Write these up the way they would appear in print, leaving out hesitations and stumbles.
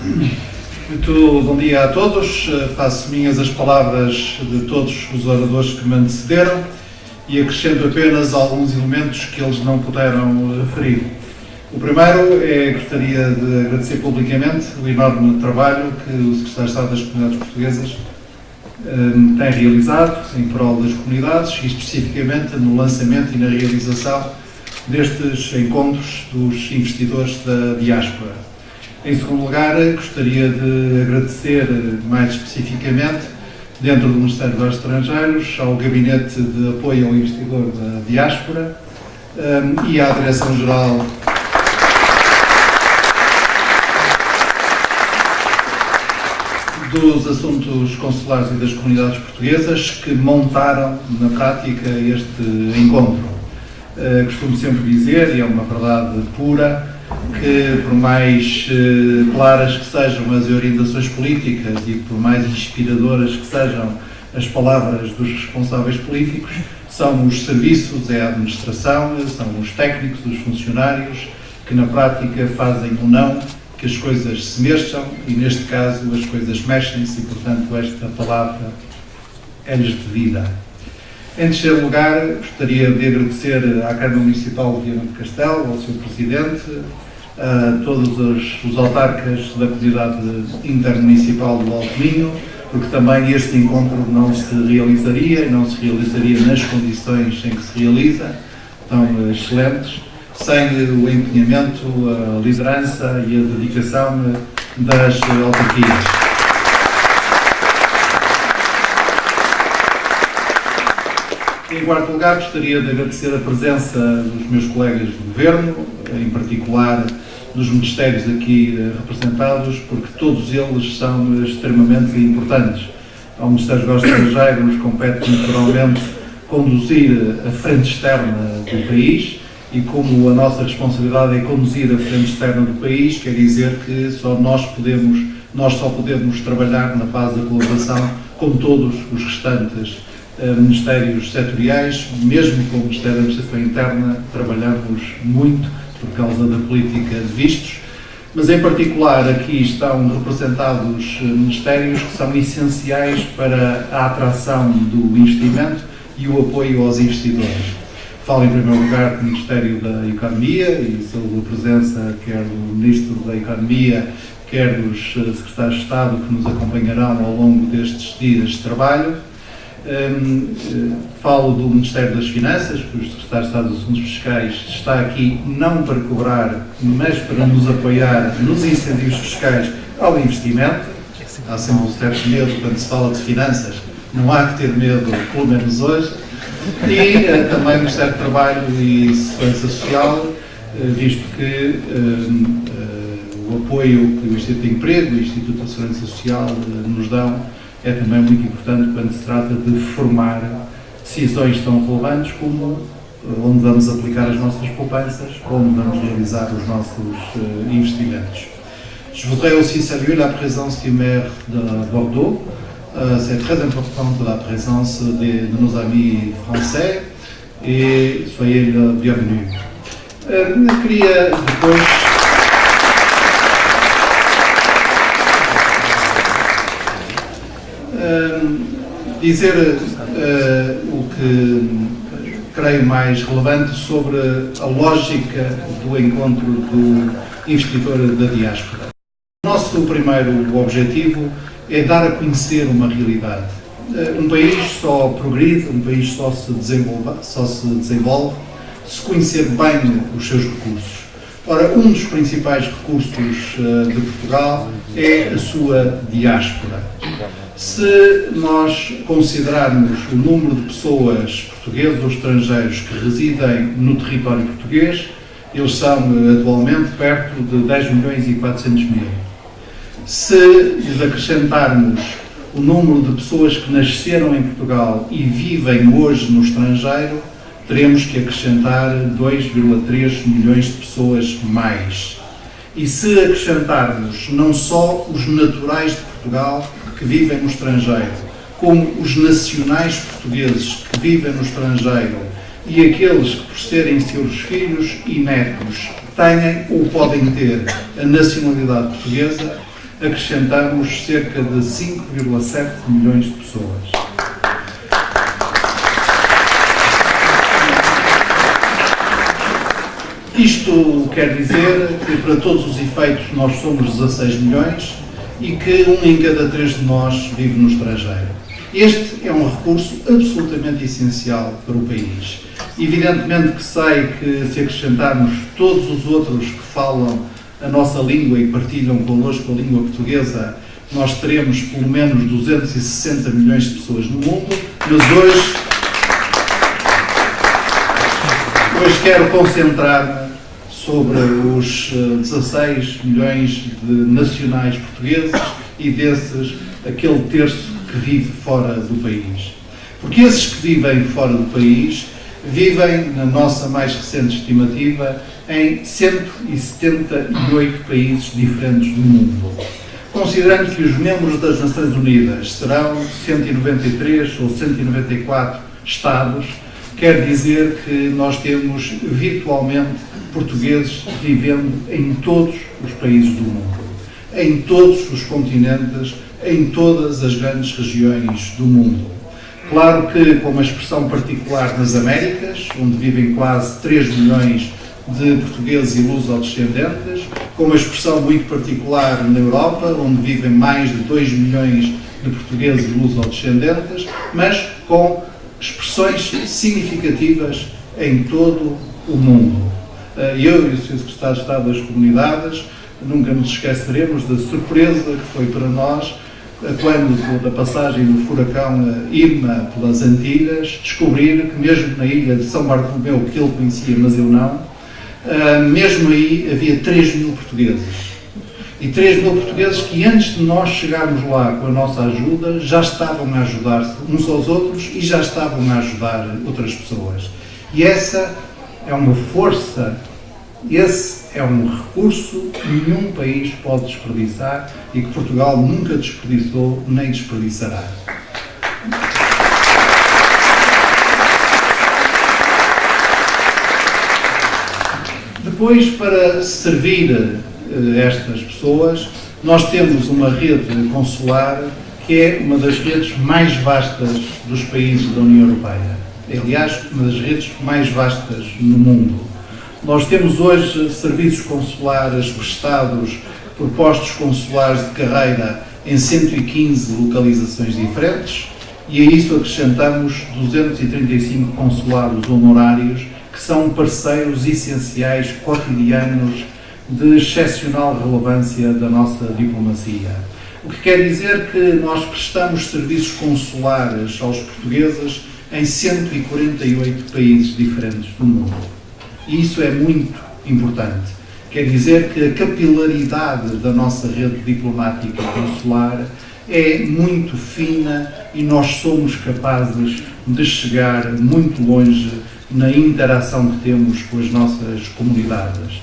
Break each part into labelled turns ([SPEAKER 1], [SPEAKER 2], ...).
[SPEAKER 1] Muito bom dia a todos. Faço minhas as palavras de todos os oradores que me antecederam e acrescento apenas alguns elementos que eles não puderam referir. O primeiro gostaria de agradecer publicamente o enorme trabalho que o Secretário de Estado das Comunidades Portuguesas tem realizado em prol das comunidades e especificamente no lançamento e na realização destes encontros dos investidores da diáspora. Em segundo lugar, gostaria de agradecer mais especificamente, dentro do Ministério dos Estrangeiros, ao Gabinete de Apoio ao Investidor da Diáspora e à Direção-Geral dos Assuntos Consulares e das Comunidades Portuguesas que montaram na prática este encontro. Costumo sempre dizer, e é uma verdade pura, que por mais claras que sejam as orientações políticas e por mais inspiradoras que sejam as palavras dos responsáveis políticos, são os serviços, é a administração, são os técnicos, os funcionários, que na prática fazem ou não que as coisas se mexam e, neste caso, as coisas mexem-se e, portanto, esta palavra é-lhes devida. Em terceiro lugar, gostaria de agradecer à Câmara Municipal de Viana do Castelo, ao Sr. Presidente, a todos os autarcas da comunidade intermunicipal do Alto Minho, porque também este encontro não se realizaria nas condições em que se realiza, tão excelentes, sem o empenhamento, a liderança e a dedicação das autarquias. Em quarto lugar, gostaria de agradecer a presença dos meus colegas do Governo, em particular dos ministérios aqui representados, porque todos eles são extremamente importantes. Ao Ministério dos Estrangeiros nos compete naturalmente conduzir a frente externa do país, e como a nossa responsabilidade é conduzir a frente externa do país, quer dizer que nós só podemos trabalhar na base da colaboração com todos os restantes ministérios setoriais. Mesmo com o Ministério da Administração Interna trabalhamos muito por causa da política de vistos, mas em particular aqui estão representados ministérios que são essenciais para a atração do investimento e o apoio aos investidores. Falo em primeiro lugar do Ministério da Economia e saúdo a presença quer do Ministro da Economia, quer dos Secretários de Estado que nos acompanharão ao longo destes dias de trabalho. Falo do Ministério das Finanças, porque o Secretário de Estado dos Assuntos Fiscais está aqui não para cobrar, mas para nos apoiar nos incentivos fiscais ao investimento. Há sempre um certo medo quando se fala de finanças, não há que ter medo, pelo menos hoje. E também o Ministério do Trabalho e Segurança Social, visto que o apoio que o Instituto de Emprego e o Instituto de Segurança Social nos dão é também muito importante quando se trata de formar decisões tão relevantes como onde vamos aplicar as nossas poupanças, onde vamos realizar os nossos investimentos. Je voudrais aussi saluer la présence du maire de Bordeaux. C'est très important la présence de nos amis français et soyez le bienvenu. Queria depois dizer o que creio mais relevante sobre a lógica do encontro do investidor da diáspora. O nosso primeiro objetivo é dar a conhecer uma realidade. Um país só progride, um país só se desenvolve se conhecer bem os seus recursos. Ora, um dos principais recursos de Portugal é a sua diáspora. Se nós considerarmos o número de pessoas portuguesas ou estrangeiros que residem no território português, eles são atualmente perto de 10.400.000. Se lhes acrescentarmos o número de pessoas que nasceram em Portugal e vivem hoje no estrangeiro, teremos que acrescentar 2,3 milhões de pessoas mais. E se acrescentarmos não só os naturais de Portugal que vivem no estrangeiro, como os nacionais portugueses que vivem no estrangeiro e aqueles que, por serem seus filhos e netos, têm ou podem ter a nacionalidade portuguesa, acrescentamos cerca de 5,7 milhões de pessoas. Isto quer dizer que, para todos os efeitos, nós somos 16 milhões e que 1 em cada 3 de nós vive no estrangeiro. Este é um recurso absolutamente essencial para o país. Evidentemente que sei que, se acrescentarmos todos os outros que falam a nossa língua e partilham connosco a língua portuguesa, nós teremos pelo menos 260 milhões de pessoas no mundo, mas hoje quero concentrar-me sobre os 16 milhões de nacionais portugueses e desses, aquele terço que vive fora do país. Porque esses que vivem fora do país vivem, na nossa mais recente estimativa, em 178 países diferentes do mundo. Considerando que os membros das Nações Unidas serão 193 ou 194 Estados, quer dizer que nós temos virtualmente portugueses vivendo em todos os países do mundo, em todos os continentes, em todas as grandes regiões do mundo. Claro que com uma expressão particular nas Américas, onde vivem quase 3 milhões de portugueses e luso-descendentes, com uma expressão muito particular na Europa, onde vivem mais de 2 milhões de portugueses e luso-descendentes, mas com expressões significativas em todo o mundo. Eu e o Sr. Secretário de Estado das Comunidades nunca nos esqueceremos da surpresa que foi para nós quando, da passagem do furacão Irma pelas Antilhas, descobrir que mesmo na ilha de São Bartolomeu, que ele conhecia, mas eu não, mesmo aí havia 3 mil portugueses. E 3 mil portugueses que, antes de nós chegarmos lá com a nossa ajuda, já estavam a ajudar-se uns aos outros e já estavam a ajudar outras pessoas. E essa é uma força, esse é um recurso que nenhum país pode desperdiçar e que Portugal nunca desperdiçou nem desperdiçará. Depois, para servir estas pessoas, nós temos uma rede consular que é uma das redes mais vastas dos países da União Europeia. É, aliás, uma das redes mais vastas no mundo. Nós temos hoje serviços consulares prestados por postos consulares de carreira em 115 localizações diferentes e a isso acrescentamos 235 consulados honorários que são parceiros essenciais cotidianos de excepcional relevância da nossa diplomacia. O que quer dizer que nós prestamos serviços consulares aos portugueses em 148 países diferentes do mundo. E isso é muito importante. Quer dizer que a capilaridade da nossa rede diplomática e consular é muito fina e nós somos capazes de chegar muito longe na interação que temos com as nossas comunidades.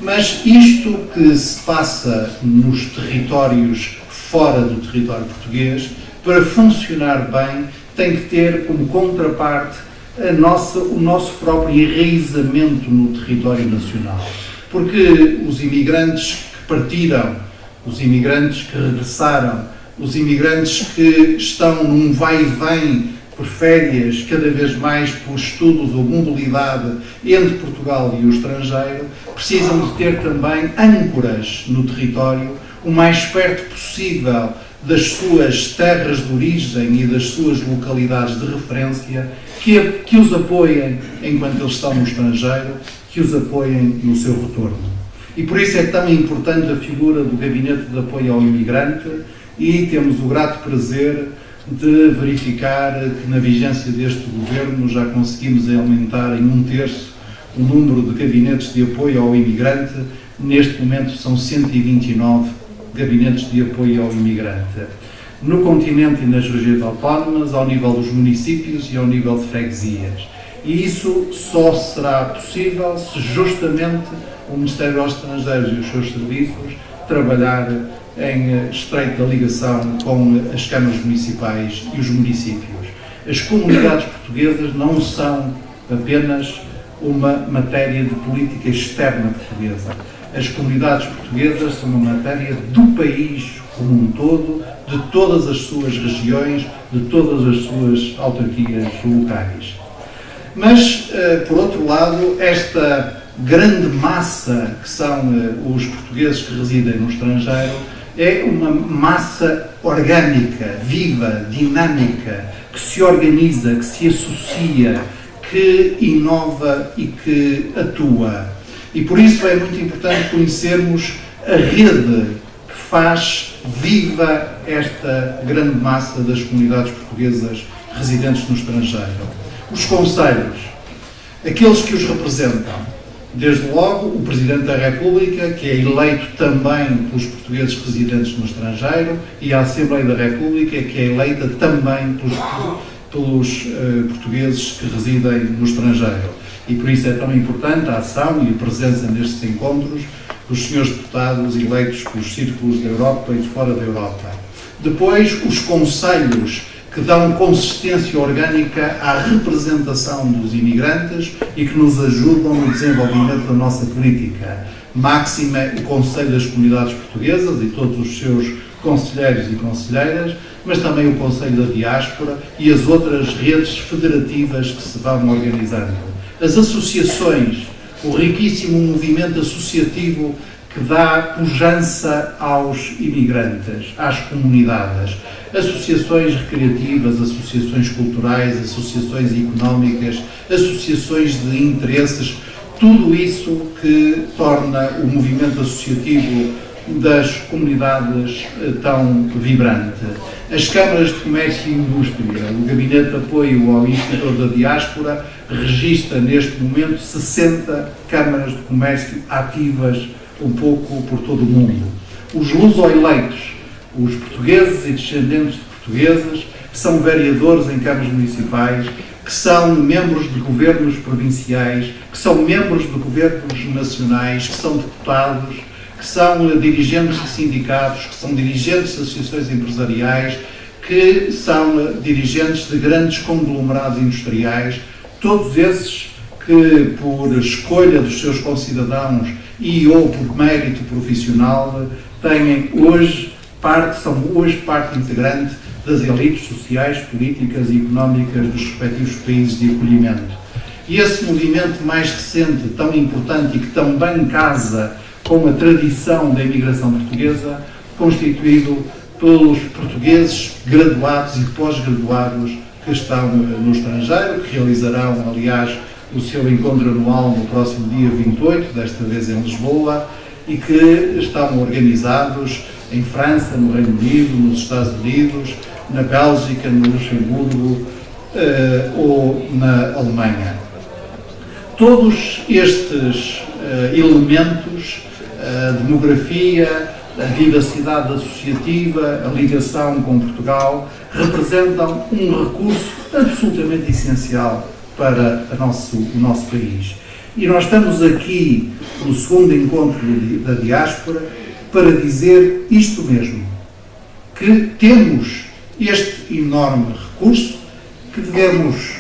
[SPEAKER 1] Mas isto que se passa nos territórios fora do território português, para funcionar bem, tem que ter como contraparte o nosso próprio enraizamento no território nacional. Porque os imigrantes que partiram, os imigrantes que regressaram, os imigrantes que estão num vai e vem por férias, cada vez mais por estudos ou mobilidade entre Portugal e o estrangeiro, precisam de ter também âncoras no território, o mais perto possível das suas terras de origem e das suas localidades de referência, que os apoiem enquanto eles estão no estrangeiro, que os apoiem no seu retorno. E por isso é tão importante a figura do Gabinete de Apoio ao Imigrante e temos o grato prazer de verificar que na vigência deste Governo já conseguimos aumentar em 1/3 o número de gabinetes de apoio ao imigrante. Neste momento são 129 gabinetes de apoio ao imigrante. No continente e nas regiões autónomas, ao nível dos municípios e ao nível de freguesias. E isso só será possível se justamente o Ministério dos Estrangeiros e os seus serviços trabalhar em estreita ligação com as câmaras municipais e os municípios. As comunidades portuguesas não são apenas uma matéria de política externa portuguesa. as comunidades portuguesas são uma matéria do país como um todo, de todas as suas regiões, de todas as suas autarquias locais. Mas, por outro lado, esta grande massa que são os portugueses que residem no estrangeiro é uma massa orgânica, viva, dinâmica, que se organiza, que se associa, que inova e que atua. E por isso é muito importante conhecermos a rede que faz viva esta grande massa das comunidades portuguesas residentes no estrangeiro. Os conselhos, aqueles que os representam. Desde logo, o Presidente da República, que é eleito também pelos portugueses residentes no estrangeiro, e a Assembleia da República, que é eleita também pelos portugueses que residem no estrangeiro. E por isso é tão importante a ação e a presença nestes encontros dos senhores deputados eleitos pelos círculos da Europa e de fora da Europa. Depois, os conselhos que dão consistência orgânica à representação dos imigrantes e que nos ajudam no desenvolvimento da nossa política. Máxima o Conselho das Comunidades Portuguesas e todos os seus conselheiros e conselheiras, mas também o Conselho da Diáspora e as outras redes federativas que se vão organizando. As associações, o riquíssimo movimento associativo que dá pujança aos imigrantes, às comunidades. Associações recreativas, associações culturais, associações económicas, associações de interesses, tudo isso que torna o movimento associativo das comunidades tão vibrante. As câmaras de comércio e indústria, o Gabinete de Apoio ao Instituto da Diáspora registra neste momento 60 câmaras de comércio ativas um pouco por todo o mundo. Os luso-eleitos, os portugueses e descendentes de portugueses, que são vereadores em câmaras municipais, que são membros de governos provinciais, que são membros de governos nacionais, que são deputados, que são dirigentes de sindicatos, que são dirigentes de associações empresariais, que são dirigentes de grandes conglomerados industriais, todos esses que, por escolha dos seus concidadãos e ou por mérito profissional, são hoje parte integrante das elites sociais, políticas e económicas dos respectivos países de acolhimento. E esse movimento mais recente, tão importante e que também casa com a tradição da imigração portuguesa, constituído pelos portugueses graduados e pós-graduados que estão no estrangeiro, que realizarão, aliás, o seu encontro anual no próximo dia 28, desta vez em Lisboa, e que estão organizados em França, no Reino Unido, nos Estados Unidos, na Bélgica, no Luxemburgo ou na Alemanha. Todos estes elementos, a demografia, a vivacidade associativa, a ligação com Portugal, representam um recurso absolutamente essencial para o nosso país. E nós estamos aqui no segundo encontro da diáspora para dizer isto mesmo, que temos este enorme recurso, que devemos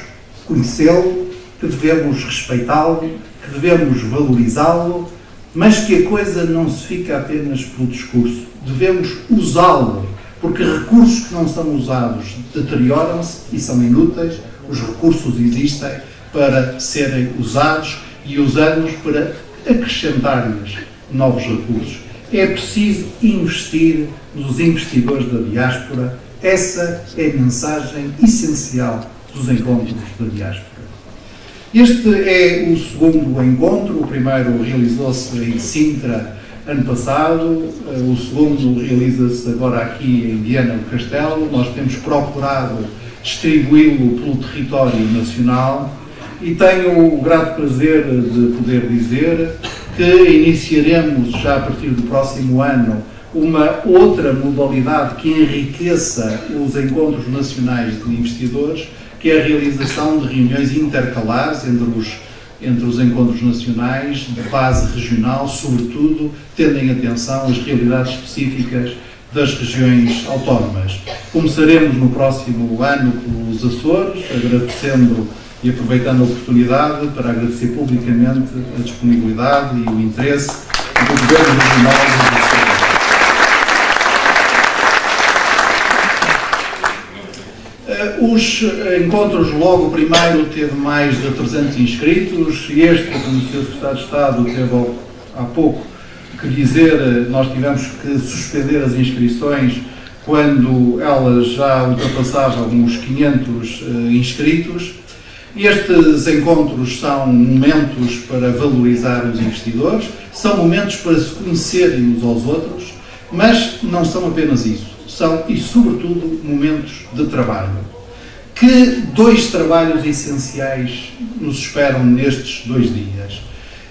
[SPEAKER 1] conhecê-lo, que devemos respeitá-lo, que devemos valorizá-lo, mas que a coisa não se fica apenas pelo discurso. Devemos usá-lo, porque recursos que não são usados deterioram-se e são inúteis. Os recursos existem para serem usados e usamos para acrescentar-lhes novos recursos. É preciso investir nos investidores da diáspora. Essa é a mensagem essencial dos encontros da diáspora. Este é o segundo encontro. O primeiro realizou-se em Sintra ano passado, o segundo realiza-se agora aqui em Viana do Castelo. Nós temos procurado distribuí-lo pelo território nacional e tenho o grato prazer de poder dizer que iniciaremos já a partir do próximo ano uma outra modalidade que enriqueça os encontros nacionais de investidores, que é a realização de reuniões intercalares entre os encontros nacionais de base regional, sobretudo tendo em atenção as realidades específicas das regiões autónomas. Começaremos no próximo ano pelos Açores, agradecendo e aproveitando a oportunidade para agradecer publicamente a disponibilidade e o interesse do Governo Regional do Estado. Os encontros, logo o primeiro teve mais de 300 inscritos, e este, como o Sr. Secretário de Estado teve há pouco que dizer, nós tivemos que suspender as inscrições quando elas já ultrapassavam os 500 inscritos. Estes encontros são momentos para valorizar os investidores, são momentos para se conhecerem uns aos outros, mas não são apenas isso, são, e sobretudo, momentos de trabalho. Que dois trabalhos essenciais nos esperam nestes 2 dias?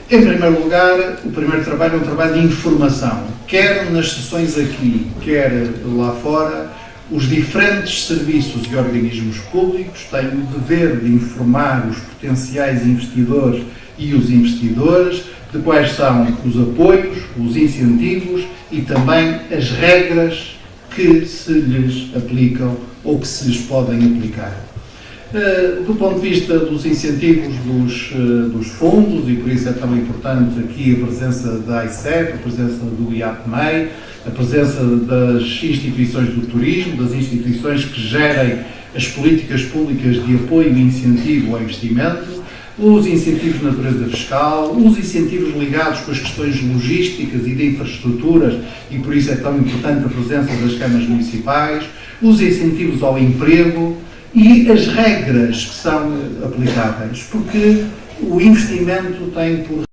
[SPEAKER 1] Em primeiro lugar, o primeiro trabalho é um trabalho de informação. Quer nas sessões aqui, quer lá fora, os diferentes serviços e organismos públicos têm o dever de informar os potenciais investidores e os investidores de quais são os apoios, os incentivos e também as regras que se lhes aplicam ou que se lhes podem aplicar. Do ponto de vista dos incentivos dos fundos, e por isso é tão importante aqui a presença da AICEP, a presença do IAPMEI, a presença das instituições do turismo, das instituições que gerem as políticas públicas de apoio e incentivo ao investimento, os incentivos de natureza fiscal, os incentivos ligados com as questões logísticas e de infraestruturas, e por isso é tão importante a presença das câmaras municipais, os incentivos ao emprego e as regras que são aplicáveis, porque o investimento tem por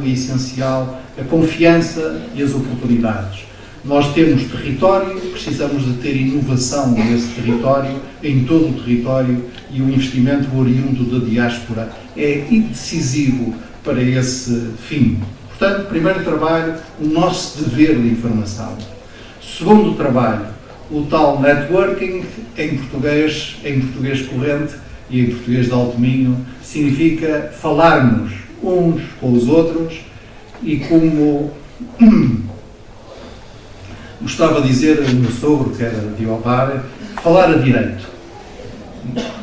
[SPEAKER 1] essencial a confiança e as oportunidades. Nós temos território, precisamos de ter inovação nesse território, em todo o território, e o investimento oriundo da diáspora é decisivo para esse fim. Portanto, primeiro trabalho, o nosso dever de informação. Segundo trabalho, o tal networking, em português corrente e em português de alto minho, significa falarmos uns com os outros e, como gostava de dizer o meu sogro, que era de Ovar, falar a direito.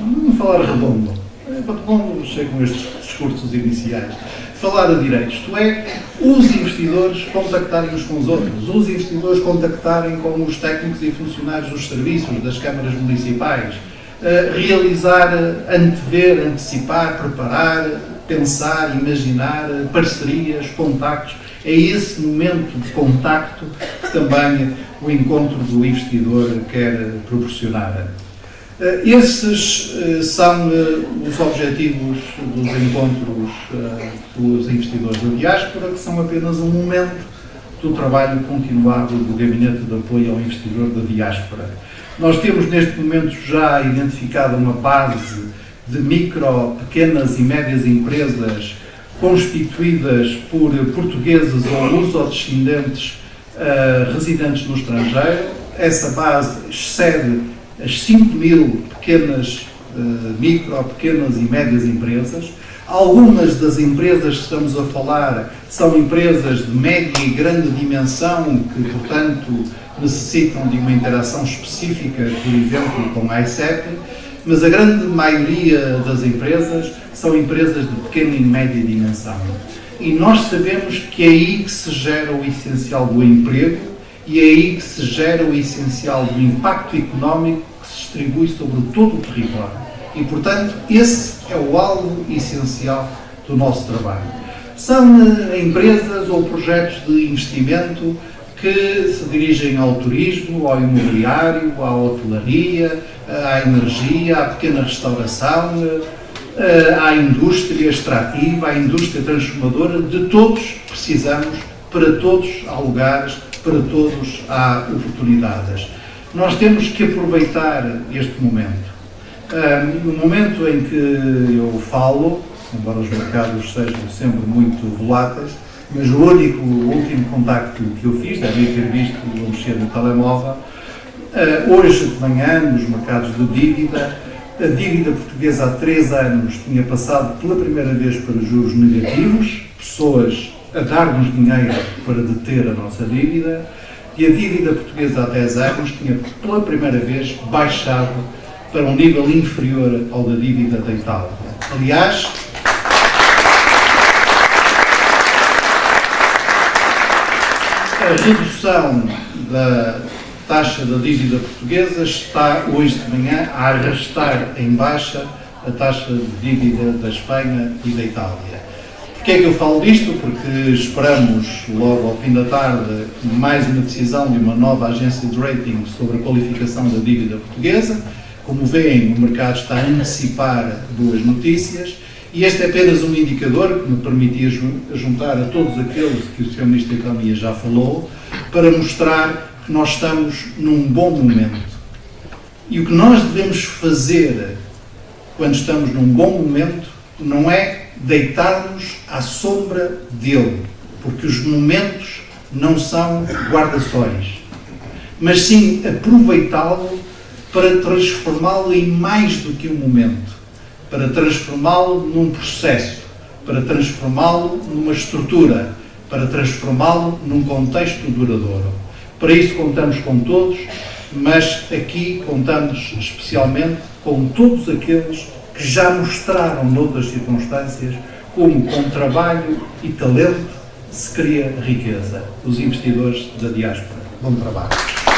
[SPEAKER 1] Não falar redondo. Redondo chegam estes discursos iniciais. Falar a direito, isto é, os investidores contactarem uns com os outros, os investidores contactarem com os técnicos e funcionários dos serviços, das câmaras municipais, realizar, antever, antecipar, preparar, pensar, imaginar parcerias, contactos. É esse momento de contacto que também o encontro do investidor quer proporcionar. Esses são os objetivos dos encontros dos investidores da diáspora, que são apenas um momento do trabalho continuado do Gabinete de Apoio ao Investidor da Diáspora. Nós temos neste momento já identificado uma base de micro, pequenas e médias empresas constituídas por portugueses ou luso-descendentes residentes no estrangeiro. Essa base excede as 5.000 pequenas, pequenas e médias empresas. Algumas das empresas que estamos a falar são empresas de média e grande dimensão que, portanto, necessitam de uma interação específica, por exemplo, com a AICEP, mas a grande maioria das empresas são empresas de pequena e média dimensão. E nós sabemos que é aí que se gera o essencial do emprego e é aí que se gera o essencial do impacto económico que se distribui sobre todo o território. E, portanto, esse é o alvo essencial do nosso trabalho. São empresas ou projetos de investimento que se dirigem ao turismo, ao imobiliário, à hotelaria, à energia, à pequena restauração, à indústria extrativa, à indústria transformadora. De todos precisamos, para todos há lugares, para todos há oportunidades. Nós temos que aproveitar este momento. No momento em que eu falo, embora os mercados sejam sempre muito voláteis, mas o último contacto que eu fiz, devia ter visto eu mexer no telemóvel, hoje de manhã, nos mercados de dívida, a dívida portuguesa há 3 anos tinha passado pela primeira vez para juros negativos, pessoas a dar-nos dinheiro para deter a nossa dívida, e a dívida portuguesa há 10 anos tinha pela primeira vez baixado para um nível inferior ao da dívida da Itália. Aliás, A redução da taxa da dívida portuguesa está hoje de manhã a arrastar em baixa a taxa de dívida da Espanha e da Itália. Porquê é que eu falo disto? Porque esperamos, logo ao fim da tarde, mais uma decisão de uma nova agência de rating sobre a qualificação da dívida portuguesa. Como veem, o mercado está a antecipar boas notícias e este é apenas um indicador que me permitia juntar a todos aqueles que o Sr. Ministro da Economia já falou, para mostrar que nós estamos num bom momento. E o que nós devemos fazer quando estamos num bom momento não é deitar-nos à sombra dele, porque os momentos não são guarda-sóis, mas sim aproveitá-lo para transformá-lo em mais do que um momento, para transformá-lo num processo, para transformá-lo numa estrutura, para transformá-lo num contexto duradouro. Para isso contamos com todos, mas aqui contamos especialmente com todos aqueles que já mostraram noutras circunstâncias como com trabalho e talento se cria riqueza. Os investidores da diáspora. Bom trabalho.